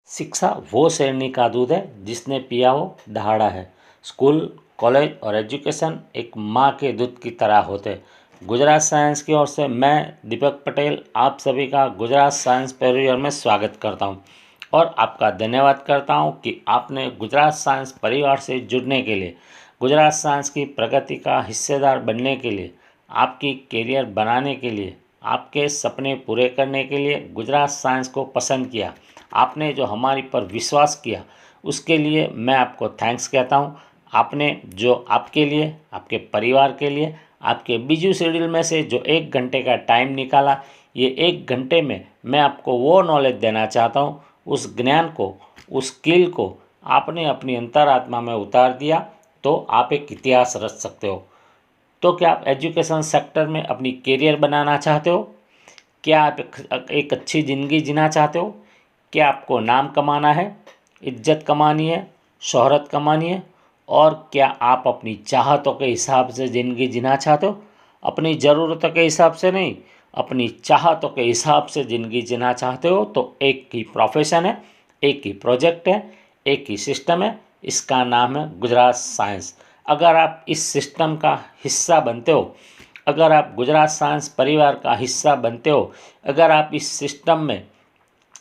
शिक्षा वो शेरनी का दूध है जिसने पिया वो दहाड़ा है। स्कूल, कॉलेज और एजुकेशन एक माँ के दूध की तरह होते हैं। गुजरात साइंस की ओर से मैं दीपक पटेल आप सभी का गुजरात साइंस परिवार में स्वागत करता हूँ और आपका धन्यवाद करता हूँ कि आपने गुजरात साइंस परिवार से जुड़ने के लिए, गुजरात साइंस की प्रगति का हिस्सेदार बनने के लिए, आपकी करियर बनाने के लिए, आपके सपने पूरे करने के लिए गुजरात साइंस को पसंद किया। आपने जो हमारी पर विश्वास किया उसके लिए मैं आपको थैंक्स कहता हूँ। आपने जो आपके लिए, आपके परिवार के लिए, आपके बिजी शेड्यूल में से जो 1 घंटे का टाइम निकाला, ये 1 घंटे में मैं आपको वो नॉलेज देना चाहता हूँ, उस ज्ञान को, उस स्किल को आपने अपनी अंतरात्मा में उतार दिया तो आप एक इतिहास रच सकते हो। तो क्या आप एजुकेशन सेक्टर में अपनी करियर बनाना चाहते हो? क्या आप एक अच्छी ज़िंदगी जीना चाहते हो? क्या आपको नाम कमाना है, इज्जत कमानी है, शोहरत कमानी है? और क्या आप अपनी चाहतों के हिसाब से ज़िंदगी जीना चाहते हो? अपनी ज़रूरतों के हिसाब से नहीं, अपनी चाहतों के हिसाब से ज़िंदगी जीना चाहते हो तो एक ही प्रोफेशन है, एक ही प्रोजेक्ट है, एक ही सिस्टम है, इसका नाम है गुजरात साइंस। अगर आप इस सिस्टम का हिस्सा बनते हो, अगर आप गुजरात साइंस परिवार का हिस्सा बनते हो, अगर आप इस सिस्टम में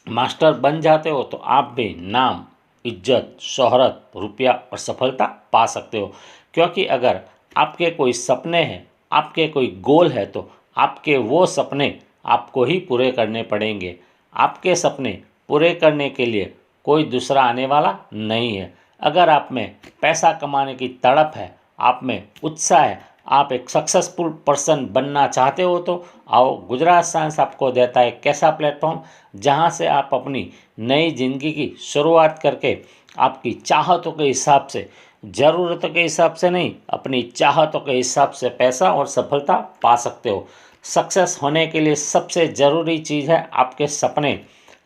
मास्टर बन जाते हो तो आप भी नाम, इज्जत, शोहरत, रुपया और सफलता पा सकते हो। क्योंकि अगर आपके कोई सपने हैं, आपके कोई गोल है तो आपके वो सपने आपको ही पूरे करने पड़ेंगे। आपके सपने पूरे करने के लिए कोई दूसरा आने वाला नहीं है। अगर आप में पैसा कमाने की तड़प है, आप में उत्साह है, आप एक सक्सेसफुल पर्सन बनना चाहते हो तो आओ, गुजरात साइंस आपको देता है एक ऐसा प्लेटफॉर्म जहां से आप अपनी नई ज़िंदगी की शुरुआत करके आपकी चाहतों के हिसाब से, ज़रूरतों के हिसाब से नहीं, अपनी चाहतों के हिसाब से पैसा और सफलता पा सकते हो। सक्सेस होने के लिए सबसे ज़रूरी चीज़ है आपके सपने,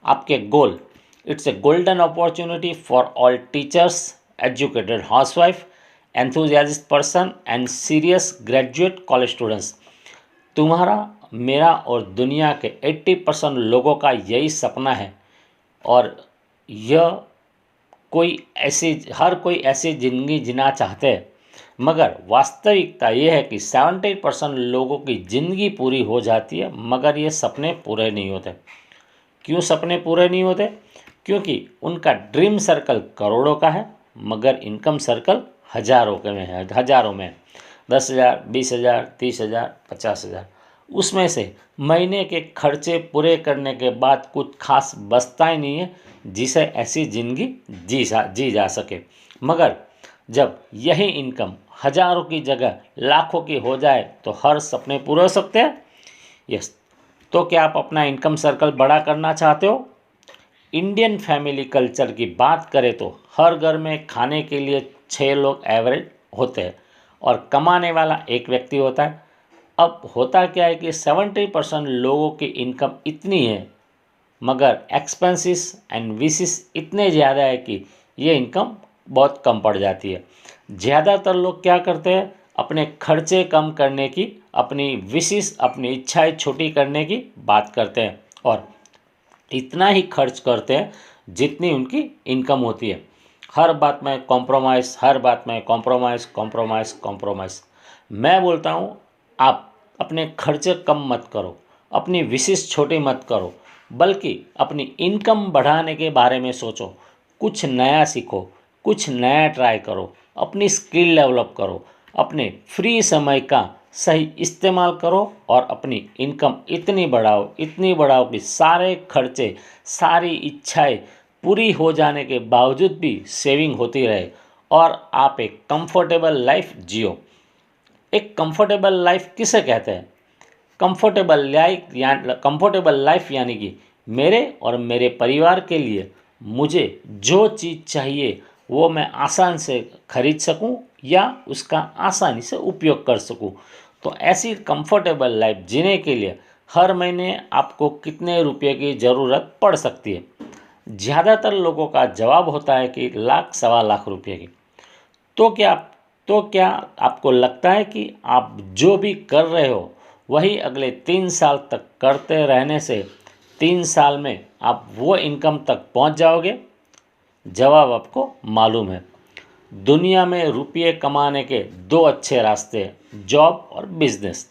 आपके goal. It's a golden opportunity for all teachers, educated housewife, enthusiast person and serious graduate college students. तुम्हारा, मेरा और दुनिया के 80% लोगों का यही सपना है और यह हर कोई ऐसी ज़िंदगी जीना चाहते हैं। मगर वास्तविकता ये है कि 70% लोगों की ज़िंदगी पूरी हो जाती है मगर ये सपने पूरे नहीं होते। क्यों सपने पूरे नहीं होते? क्योंकि उनका ड्रीम सर्कल करोड़ों का है मगर इनकम सर्कल हज़ारों के में है, हज़ारों में। 10,000, 20,000, 30,000, 50,000, उसमें से महीने के खर्चे पूरे करने के बाद कुछ खास बचता ही नहीं है जिसे ऐसी ज़िंदगी जी जा सके। मगर जब यही इनकम हज़ारों की जगह लाखों की हो जाए तो हर सपने पूरे हो सकते हैं। यस। तो क्या आप अपना इनकम सर्कल बड़ा करना चाहते हो? इंडियन फैमिली कल्चर की बात करें तो हर घर में खाने के लिए 6 लोग एवरेज होते हैं और कमाने वाला एक व्यक्ति होता है। अब होता क्या है कि 70% लोगों की इनकम इतनी है मगर एक्सपेंसेस एंड विशेस इतने ज़्यादा है कि ये इनकम बहुत कम पड़ जाती है। ज़्यादातर लोग क्या करते हैं, अपने खर्चे कम करने की, अपनी विशेस, अपनी इच्छाएं छोटी करने की बात करते हैं और इतना ही खर्च करते हैं जितनी उनकी इनकम होती है। हर बात में कॉम्प्रोमाइज़, हर बात में कॉम्प्रोमाइज़, कॉम्प्रोमाइज़, कॉम्प्रोमाइज़। मैं बोलता हूँ आप अपने खर्चे कम मत करो, अपनी विशेष छोटी मत करो, बल्कि अपनी इनकम बढ़ाने के बारे में सोचो। कुछ नया सीखो, कुछ नया ट्राई करो, अपनी स्किल डेवलप करो, अपने फ्री समय का सही इस्तेमाल करो और अपनी इनकम इतनी बढ़ाओ कि सारे खर्चे, सारी इच्छाएं पूरी हो जाने के बावजूद भी सेविंग होती रहे और आप एक कंफर्टेबल लाइफ जियो। एक कंफर्टेबल लाइफ किसे कहते हैं? कंफर्टेबल लाइफ यानी कि मेरे और मेरे परिवार के लिए मुझे जो चीज़ चाहिए वो मैं आसान से खरीद सकूं या उसका आसानी से उपयोग कर सकूं। तो ऐसी कंफर्टेबल लाइफ जीने के लिए हर महीने आपको कितने रुपए की ज़रूरत पड़ सकती है? ज़्यादातर लोगों का जवाब होता है कि लाख, सवा लाख रुपये की। तो क्या आपको लगता है कि आप जो भी कर रहे हो वही अगले 3 साल तक करते रहने से 3 साल में आप वो इनकम तक पहुंच जाओगे? जवाब आपको मालूम है। दुनिया में रुपये कमाने के दो अच्छे रास्ते हैं, जॉब और बिजनेस।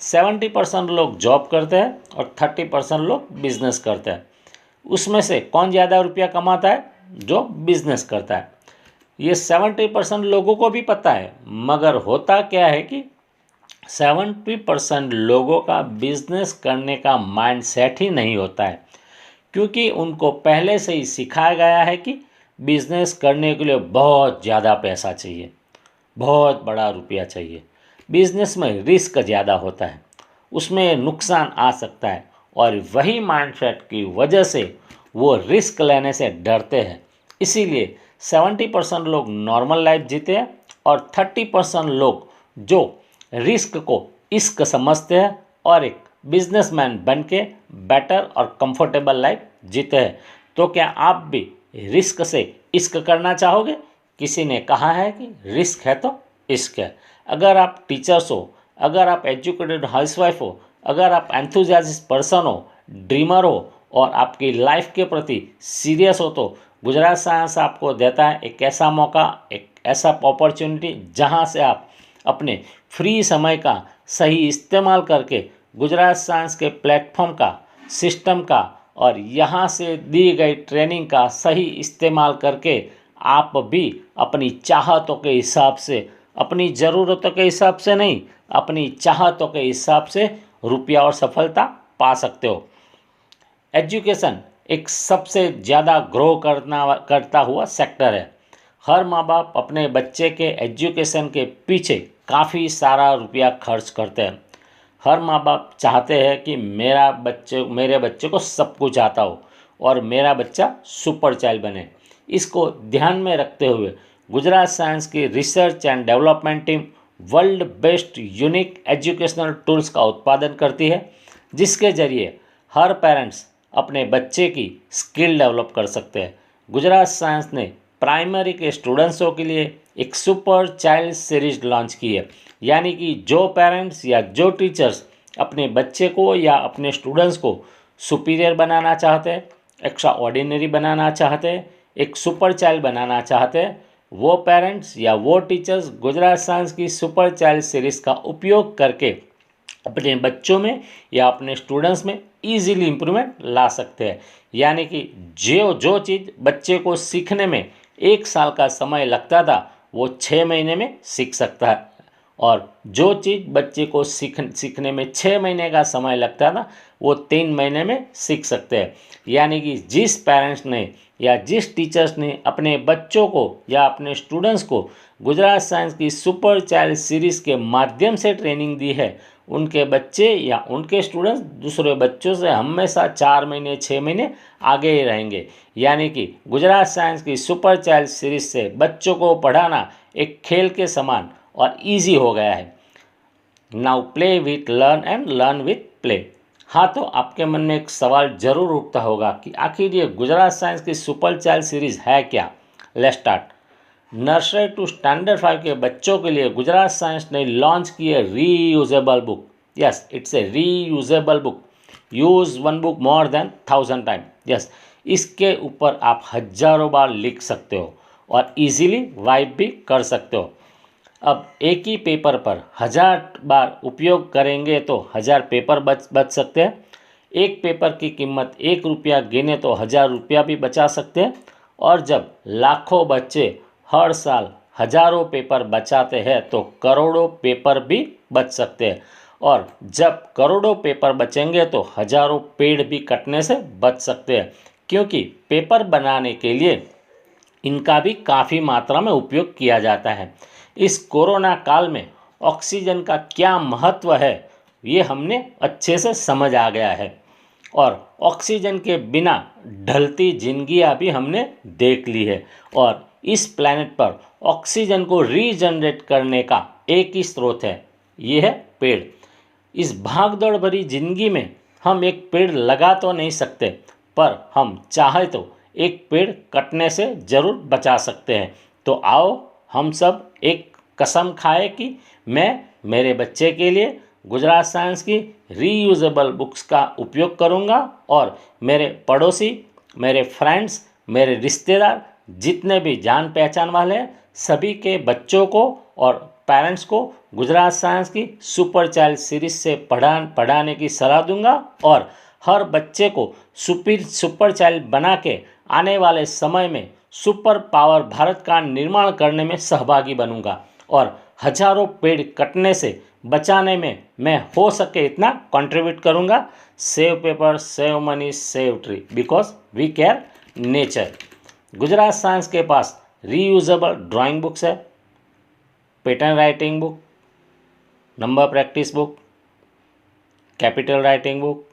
70% लोग जॉब करते हैं और 30% लोग बिजनेस करते हैं। उसमें से कौन ज़्यादा रुपया कमाता है? जो बिजनेस करता है। ये 70% लोगों को भी पता है, मगर होता क्या है कि 70% लोगों का बिजनेस करने का माइंडसेट ही नहीं होता है, क्योंकि उनको पहले से ही सिखाया गया है कि बिजनेस करने के लिए बहुत ज़्यादा पैसा चाहिए, बहुत बड़ा रुपया चाहिए। बिजनेस में रिस्क ज़्यादा होता है, उसमें नुकसान आ सकता है, और वही माइंडसेट की वजह से वो रिस्क लेने से डरते हैं। इसीलिए 70% लोग नॉर्मल लाइफ जीते हैं और 30% लोग जो रिस्क को इश्क समझते हैं और एक बिजनेसमैन बन के बेटर और कंफर्टेबल लाइफ जीते हैं। तो क्या आप भी रिस्क से इश्क करना चाहोगे? किसी ने कहा है कि रिस्क है तो इश्क है। अगर आप टीचर्स हो, अगर आप एजुकेटेड हाउसवाइफ हो, अगर आप एंथुजियास्टिक पर्सन हो, ड्रीमर हो और आपकी लाइफ के प्रति सीरियस हो, तो गुजरात साइंस आपको देता है एक ऐसा मौका, एक ऐसा अपॉर्चुनिटी जहां से आप अपने फ्री समय का सही इस्तेमाल करके गुजरात साइंस के प्लेटफॉर्म का, सिस्टम का और यहाँ से दी गई ट्रेनिंग का सही इस्तेमाल करके आप भी अपनी चाहतों के हिसाब से, अपनी ज़रूरतों के हिसाब से नहीं, अपनी चाहतों के हिसाब से रुपया और सफलता पा सकते हो। एजुकेशन एक सबसे ज़्यादा ग्रो करता हुआ सेक्टर है। हर माँ बाप अपने बच्चे के एजुकेशन के पीछे काफ़ी सारा रुपया खर्च करते हैं। हर माँ बाप चाहते हैं कि मेरे बच्चे को सब कुछ आता हो और मेरा बच्चा सुपर चाइल्ड बने। इसको ध्यान में रखते हुए गुजरात साइंस की research and development team world best unique educational tools का उत्पादन करती है, जिसके जरिए हर पेरेंट्स अपने बच्चे की स्किल डेवलप कर सकते हैं। गुजरात साइंस ने प्राइमरी के स्टूडेंट्सों के लिए एक सुपर चाइल्ड सीरीज लॉन्च की है, यानी कि जो पेरेंट्स या जो टीचर्स अपने बच्चे को या अपने स्टूडेंट्स को सुपीरियर बनाना चाहते हैं, एक्स्ट्रा ऑर्डिनरी बनाना चाहते हैं, एक सुपर चाइल्ड बनाना चाहते हैं, वो पेरेंट्स या वो टीचर्स गुजरात साइंस की सुपर चाइल्ड सीरीज़ का उपयोग करके अपने बच्चों में या अपने स्टूडेंट्स में ईजीली इम्प्रूवमेंट ला सकते हैं। यानी कि जो चीज़ बच्चे को सीखने में 1 साल का समय लगता था, वो 6 महीने में सीख सकता है, और जो चीज़ बच्चे को सीखने में 6 महीने का समय लगता था, वो 3 महीने में सीख सकते हैं। यानी कि जिस पेरेंट्स ने या जिस टीचर्स ने अपने बच्चों को या अपने स्टूडेंट्स को गुजरात साइंस की सुपर चाइल्ड सीरीज़ के माध्यम से ट्रेनिंग दी है, उनके बच्चे या उनके स्टूडेंट्स दूसरे बच्चों से हमेशा 4 महीने 6 महीने आगे ही रहेंगे। यानी कि गुजरात साइंस की सुपर चाइल्ड सीरीज़ से बच्चों को पढ़ाना एक खेल के समान और इजी हो गया है। Now play with learn and learn with play. हाँ, तो आपके मन में एक सवाल जरूर उठता होगा कि आखिर ये गुजरात साइंस की सुपर चाइल्ड सीरीज़ है क्या? Let's start. Nursery to standard 5 के बच्चों के लिए गुजरात साइंस ने लॉन्च की है reusable book. Yes, it's a reusable book. Use one book more than 1000 time. Yes, इसके ऊपर आप हज़ारों बार लिख सकते हो और इजीली वाइप भी कर सकते हो। अब एक ही पेपर पर 1000 बार उपयोग करेंगे तो 1000 पेपर बच सकते हैं। एक पेपर की कीमत 1 रुपया गिने तो 1000 रुपया भी बचा सकते हैं। और जब लाखों बच्चे हर साल हजारों पेपर बचाते हैं तो करोड़ों पेपर भी बच सकते हैं। और जब करोड़ों पेपर बचेंगे तो हजारों पेड़ भी कटने से बच सकते हैं, क्योंकि पेपर बनाने के लिए इनका भी काफ़ी मात्रा में उपयोग किया जाता है। इस कोरोना काल में ऑक्सीजन का क्या महत्व है, ये हमने अच्छे से समझ आ गया है, और ऑक्सीजन के बिना ढलती जिंदगियां भी हमने देख ली है। और इस प्लैनेट पर ऑक्सीजन को रीजनरेट करने का एक ही स्रोत है, ये है पेड़। इस भागदौड़ भरी जिंदगी में हम एक पेड़ लगा तो नहीं सकते, पर हम चाहे तो एक पेड़ कटने से ज़रूर बचा सकते हैं। तो आओ हम सब एक कसम खाए कि मैं मेरे बच्चे के लिए गुजरात साइंस की रीयूजेबल बुक्स का उपयोग करूंगा, और मेरे पड़ोसी, मेरे फ्रेंड्स, मेरे रिश्तेदार, जितने भी जान पहचान वाले हैं सभी के बच्चों को और पेरेंट्स को गुजरात साइंस की सुपर चाइल्ड सीरीज से पढ़ाने की सलाह दूंगा और हर बच्चे को सुपर चाइल्ड बना के आने वाले समय में सुपर पावर भारत का निर्माण करने में सहभागी बनूंगा और हजारों पेड़ कटने से बचाने में मैं हो सके इतना कंट्रीब्यूट करूंगा। Save paper, save money, save tree, because we care nature. Gujarat science के पास रीयूजेबल ड्राइंग बुक्स है, pattern writing book, number practice book, capital writing book,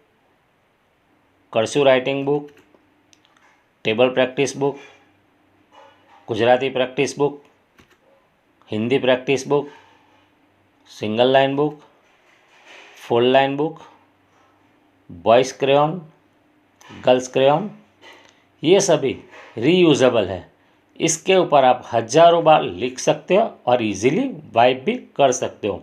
cursive writing book, table practice book, Gujarati practice book, Hindi practice book, single line book, four line book, boys crayon, girls crayon, ये सभी reusable है। इसके ऊपर आप हजारों बार लिख सकते हो और इजीली वाइप भी कर सकते हो।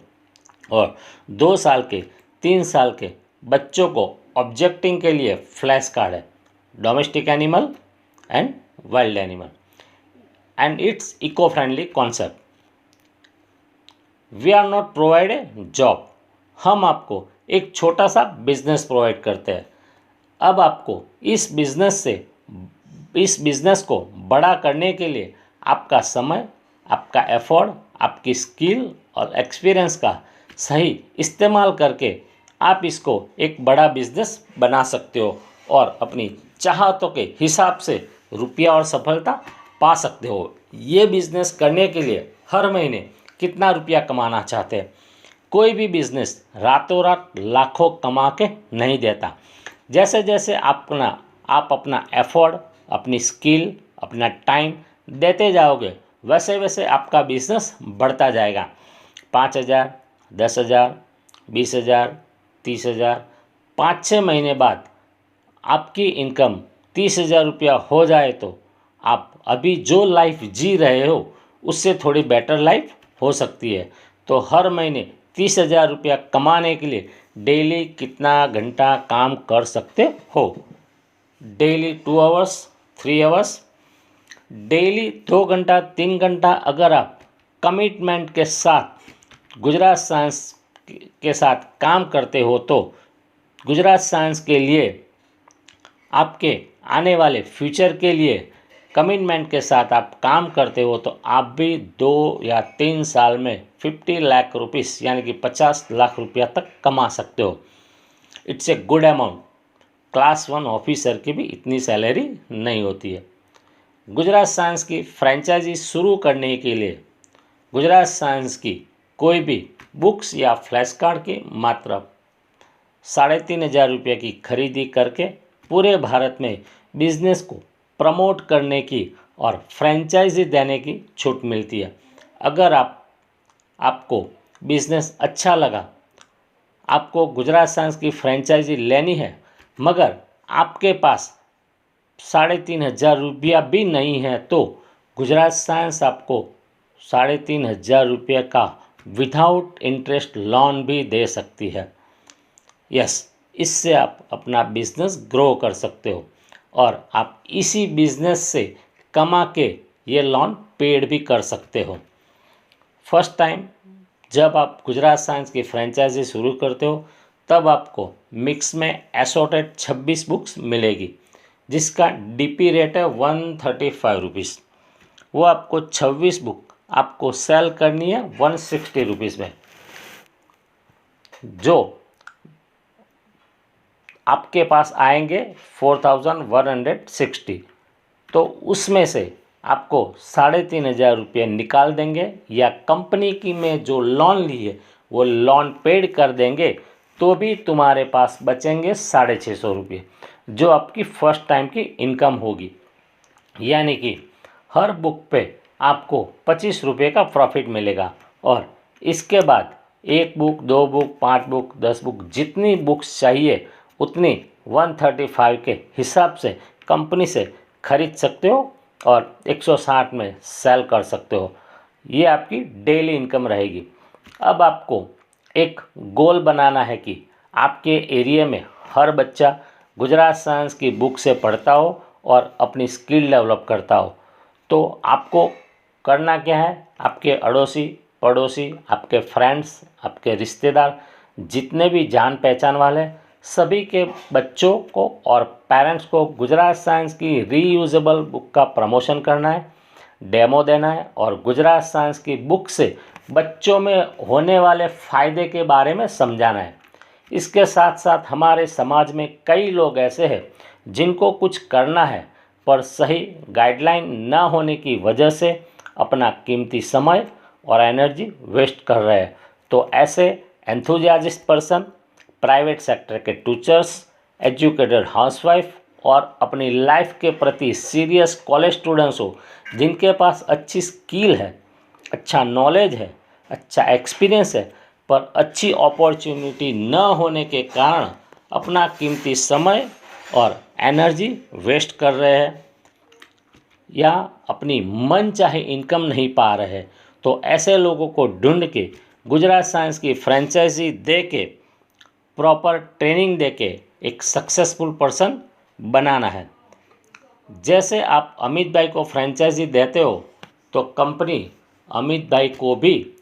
और 2 साल के 3 साल के बच्चों को ऑब्जेक्टिंग के लिए फ्लैश कार्ड है, domestic animal and wild animal, and it's eco friendly concept. We are not provide a job, हम आपको एक छोटा सा बिजनेस प्रोवाइड करते हैं। अब आपको इस बिजनेस को बड़ा करने के लिए आपका समय, आपका एफर्ट, आपकी स्किल और एक्सपीरियंस का सही इस्तेमाल करके आप इसको एक बड़ा बिजनेस बना सकते हो और अपनी चाहतों के हिसाब से रुपया और सफलता पा सकते हो। ये बिजनेस करने के लिए हर महीने कितना रुपया कमाना चाहते हैं? कोई भी बिजनेस रातों रात लाखों कमा के नहीं देता। जैसे जैसे आप अपना एफर्ट, अपनी स्किल, अपना टाइम देते जाओगे वैसे वैसे आपका बिजनेस बढ़ता जाएगा। 5,000, 10,000, 20,000, 30,000, 5-6 महीने बाद आपकी इनकम 30,000 रुपया हो जाए तो आप अभी जो लाइफ जी रहे हो उससे थोड़ी बेटर लाइफ हो सकती है। तो हर महीने 30,000 रुपया कमाने के लिए डेली कितना घंटा काम कर सकते हो? डेली 2 आवर्स, 3 आवर्स, डेली 2 घंटा 3 घंटा अगर आप कमिटमेंट के साथ गुजरात साइंस के साथ काम करते हो तो गुजरात साइंस के लिए, आपके आने वाले फ्यूचर के लिए कमिटमेंट के साथ आप काम करते हो तो आप भी 2 या 3 साल में 50 लाख रुपीस यानी कि 50 लाख रुपया तक कमा सकते हो। It's a good amount. Class 1 officer की भी इतनी सैलरी नहीं होती है। गुजरात साइंस की फ्रेंचाइजी शुरू करने के लिए गुजरात साइंस की कोई भी बुक्स या फ्लैश कार्ड की मात्र 3,500 रुपये की खरीदी करके पूरे भारत में बिजनेस को प्रमोट करने की और फ्रेंचाइजी देने की छूट मिलती है। अगर आपको बिजनेस अच्छा लगा, आपको गुजरात साइंस की फ्रेंचाइजी लेनी है मगर आपके पास 3,500 रुपया भी नहीं है तो गुजरात साइंस आपको 3,500 रुपये का विदाउट इंटरेस्ट लोन भी दे सकती है। यस, इससे आप अपना बिजनेस ग्रो कर सकते हो और आप इसी बिजनेस से कमा के ये लोन पेड भी कर सकते हो। फर्स्ट टाइम जब आप गुजरात साइंस की फ्रेंचाइजी शुरू करते हो तब आपको मिक्स में एसोर्टेड 26 बुक्स मिलेगी जिसका डीपी रेट है 135 रुपीज़। वो आपको 26 बुक आपको सेल करनी है 160 रुपीज़ में, जो आपके पास आएंगे 4,160। तो उसमें से आपको 3,500 रुपये निकाल देंगे या कंपनी की में जो लोन ली है वो लोन पेड कर देंगे तो भी तुम्हारे पास बचेंगे 650 रुपये, जो आपकी फर्स्ट टाइम की इनकम होगी। यानी कि हर बुक पे आपको 25 रुपये का प्रॉफिट मिलेगा और इसके बाद 1 बुक, 2 बुक, 5 बुक, 10 बुक, जितनी बुक्स चाहिए उतनी 135 के हिसाब से कंपनी से खरीद सकते हो और 160 में सेल कर सकते हो। ये आपकी डेली इनकम रहेगी। अब आपको एक गोल बनाना है कि आपके एरिया में हर बच्चा गुजरात साइंस की बुक से पढ़ता हो और अपनी स्किल डेवलप करता हो। तो आपको करना क्या है, आपके अड़ोसी पड़ोसी, आपके फ्रेंड्स, आपके रिश्तेदार, जितने भी जान पहचान वाले सभी के बच्चों को और पेरेंट्स को गुजरात साइंस की रीयूजेबल बुक का प्रमोशन करना है, डेमो देना है और गुजरात साइंस की बुक से बच्चों में होने वाले फ़ायदे के बारे में समझाना है। इसके साथ साथ हमारे समाज में कई लोग ऐसे हैं जिनको कुछ करना है पर सही गाइडलाइन ना होने की वजह से अपना कीमती समय और एनर्जी वेस्ट कर रहे हैं। तो ऐसे एंथुजियाजिस्ट पर्सन, प्राइवेट सेक्टर के टीचर्स, एजुकेटेड हाउसवाइफ और अपनी लाइफ के प्रति सीरियस कॉलेज स्टूडेंट्स हो जिनके पास अच्छी स्किल है, अच्छा नॉलेज है, अच्छा एक्सपीरियंस है, पर अच्छी अपॉर्चुनिटी न होने के कारण अपना कीमती समय और एनर्जी वेस्ट कर रहे हैं या अपनी मनचाही इनकम नहीं पा रहे हैं। तो ऐसे लोगों को ढूंढ के गुजरात साइंस की फ्रेंचाइजी दे के, प्रॉपर ट्रेनिंग दे के एक सक्सेसफुल पर्सन बनाना है। जैसे आप अमित भाई को फ्रेंचाइजी देते हो तो कंपनी अमित भाई को भी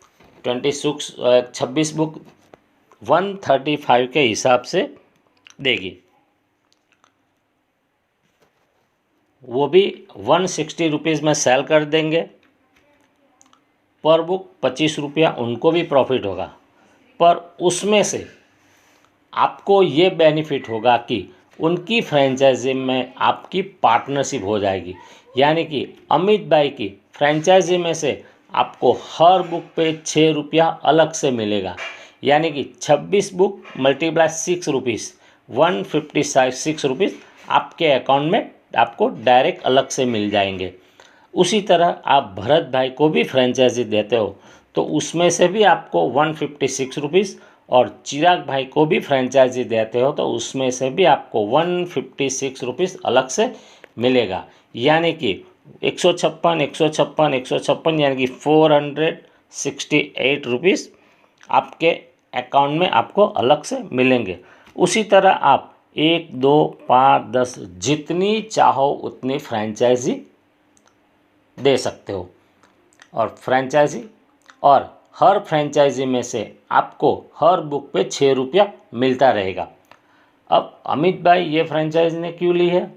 26 बुक 135 के हिसाब से देगी। वो भी 160 रुपीज़ में सेल कर देंगे। पर बुक 25 रुपया उनको भी प्रॉफिट होगा, पर उसमें से आपको ये बेनिफिट होगा कि उनकी फ्रेंचाइजी में आपकी पार्टनरशिप हो जाएगी। यानी कि अमित भाई की फ्रेंचाइजी में से आपको हर बुक पे 6 रुपया अलग से मिलेगा। यानी कि 26 बुक मल्टीप्लाई 6 रुपीज़ 156 रुपीज़ आपके अकाउंट में आपको डायरेक्ट अलग से मिल जाएंगे। उसी तरह आप भरत भाई को भी फ्रेंचाइजी देते हो तो उसमें से भी आपको 156 रुपीज़, और चिराग भाई को भी फ्रेंचाइजी देते हो तो उसमें से भी आपको 156 रुपीज़ अलग से मिलेगा। यानी कि 156 156 156 यानी कि 468 रुपीज़ आपके अकाउंट में आपको अलग से मिलेंगे। उसी तरह आप 1 2 5 10 जितनी चाहो उतनी फ्रेंचाइजी दे सकते हो और हर फ्रेंचाइजी में से आपको हर बुक पे 6 रुपया मिलता रहेगा। अब अमित भाई ये फ्रेंचाइजी ने क्यों ली है?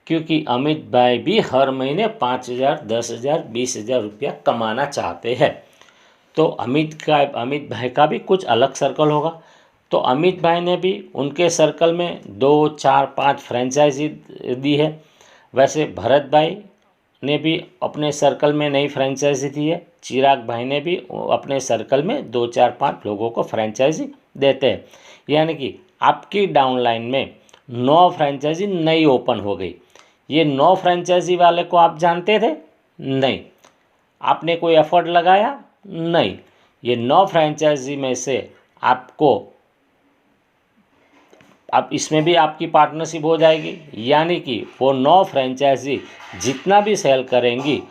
क्योंकि अमित भाई भी हर महीने 5,000 10,000 20,000 रुपया कमाना चाहते हैं। तो अमित भाई का भी कुछ अलग सर्कल होगा। तो अमित भाई ने भी उनके सर्कल में 2 4 5 फ्रेंचाइजी दी है। वैसे भरत भाई ने भी अपने सर्कल में नई फ्रेंचाइजी दी है। चिराग भाई ने भी अपने सर्कल में 2 4 5 लोगों को फ्रेंचाइजी देते हैं। यानी कि आपकी डाउनलाइन में 9 फ्रेंचाइजी नई ओपन हो गई। ये 9 फ्रेंचाइजी वाले को आप जानते थे? नहीं। आपने कोई एफर्ट लगाया? नहीं। ये 9 फ्रेंचाइजी में से आपको अब इसमें भी आपकी पार्टनरशिप हो जाएगी। यानी कि वो 9 फ्रेंचाइजी जितना भी सेल करेंगी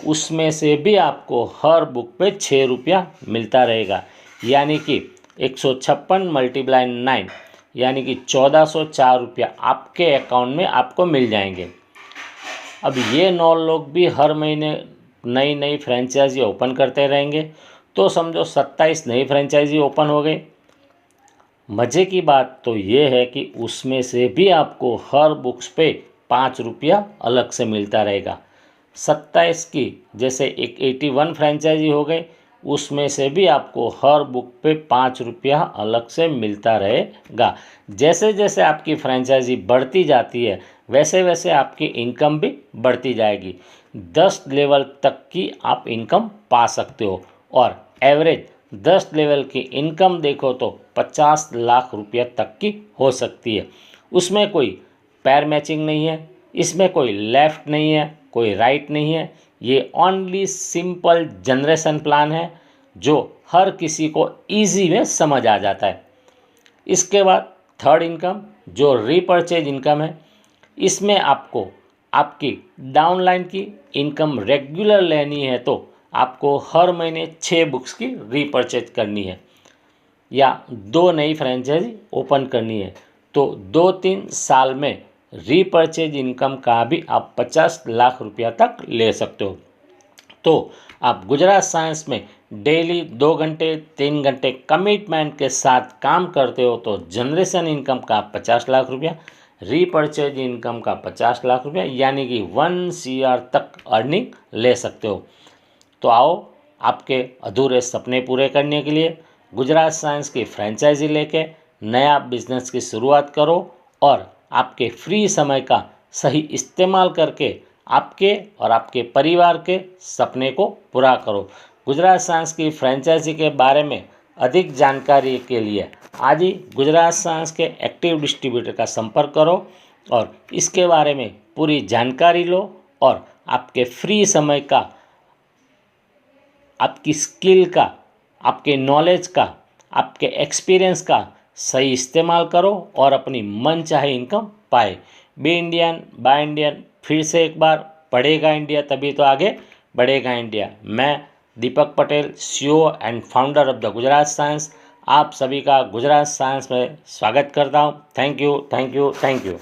उसमें से भी आपको हर बुक पे 6 रुपया मिलता रहेगा। यानी कि 156 मल्टीप्लाई 9 यानी कि 1404 रुपया आपके अकाउंट में आपको मिल जाएंगे। अब ये 9 लोग भी हर महीने नई नई फ्रेंचाइजी ओपन करते रहेंगे तो समझो 27 नई फ्रेंचाइजी ओपन हो गई। मज़े की बात तो ये है कि उसमें से भी आपको हर बुक्स पे 5 रुपया अलग से मिलता रहेगा। 27 की जैसे एक 81 फ्रेंचाइजी हो गई, उसमें से भी आपको हर बुक पे 5 रुपया अलग से मिलता रहेगा। जैसे जैसे आपकी फ्रेंचाइजी बढ़ती जाती है वैसे वैसे आपकी इनकम भी बढ़ती जाएगी। 10 लेवल तक की आप इनकम पा सकते हो और एवरेज 10 लेवल की इनकम देखो तो 50 लाख रुपया तक की हो सकती है। उसमें कोई पैर मैचिंग नहीं है, इसमें कोई लेफ़्ट नहीं है, कोई राइट नहीं है। ये ओनली सिंपल जनरेशन प्लान है जो हर किसी को इजी में समझ आ जाता है। इसके बाद थर्ड इनकम जो रीपर्चेज इनकम है, इसमें आपको आपकी डाउनलाइन की इनकम रेगुलर लेनी है तो आपको हर महीने 6 बुक्स की रीपर्चेज करनी है या 2 नई फ्रेंचाइजी ओपन करनी है तो 2-3 साल में रीपर्चेज इनकम का भी आप 50 लाख रुपया तक ले सकते हो। तो आप गुजरात साइंस में डेली 2 घंटे 3 घंटे कमिटमेंट के साथ काम करते हो तो जनरेशन इनकम का 50 लाख रुपया, रीपर्चेज इनकम का 50 लाख रुपया, यानी कि 1 CR तक अर्निंग ले सकते हो। तो आओ आपके अधूरे सपने पूरे करने के लिए गुजरात साइंस की फ्रेंचाइजी लेके नया बिजनेस की शुरुआत करो और आपके फ्री समय का सही इस्तेमाल करके आपके और आपके परिवार के सपने को पूरा करो। गुजरात साइंस की फ्रेंचाइजी के बारे में अधिक जानकारी के लिए आज ही गुजरात साइंस के एक्टिव डिस्ट्रीब्यूटर का संपर्क करो और इसके बारे में पूरी जानकारी लो और आपके फ्री समय का, आपकी स्किल का, आपके नॉलेज का, आपके एक्सपीरियंस का सही इस्तेमाल करो और अपनी मनचाहे इनकम पाए। बी इंडियन बाय इंडियन, फिर से एक बार, पढ़ेगा इंडिया तभी तो आगे बढ़ेगा इंडिया। मैं Deepak Patel, CEO and founder of the Gujarat science, आप सभी का गुजरात साइंस में स्वागत करता हूँ। Thank you, thank you, thank you.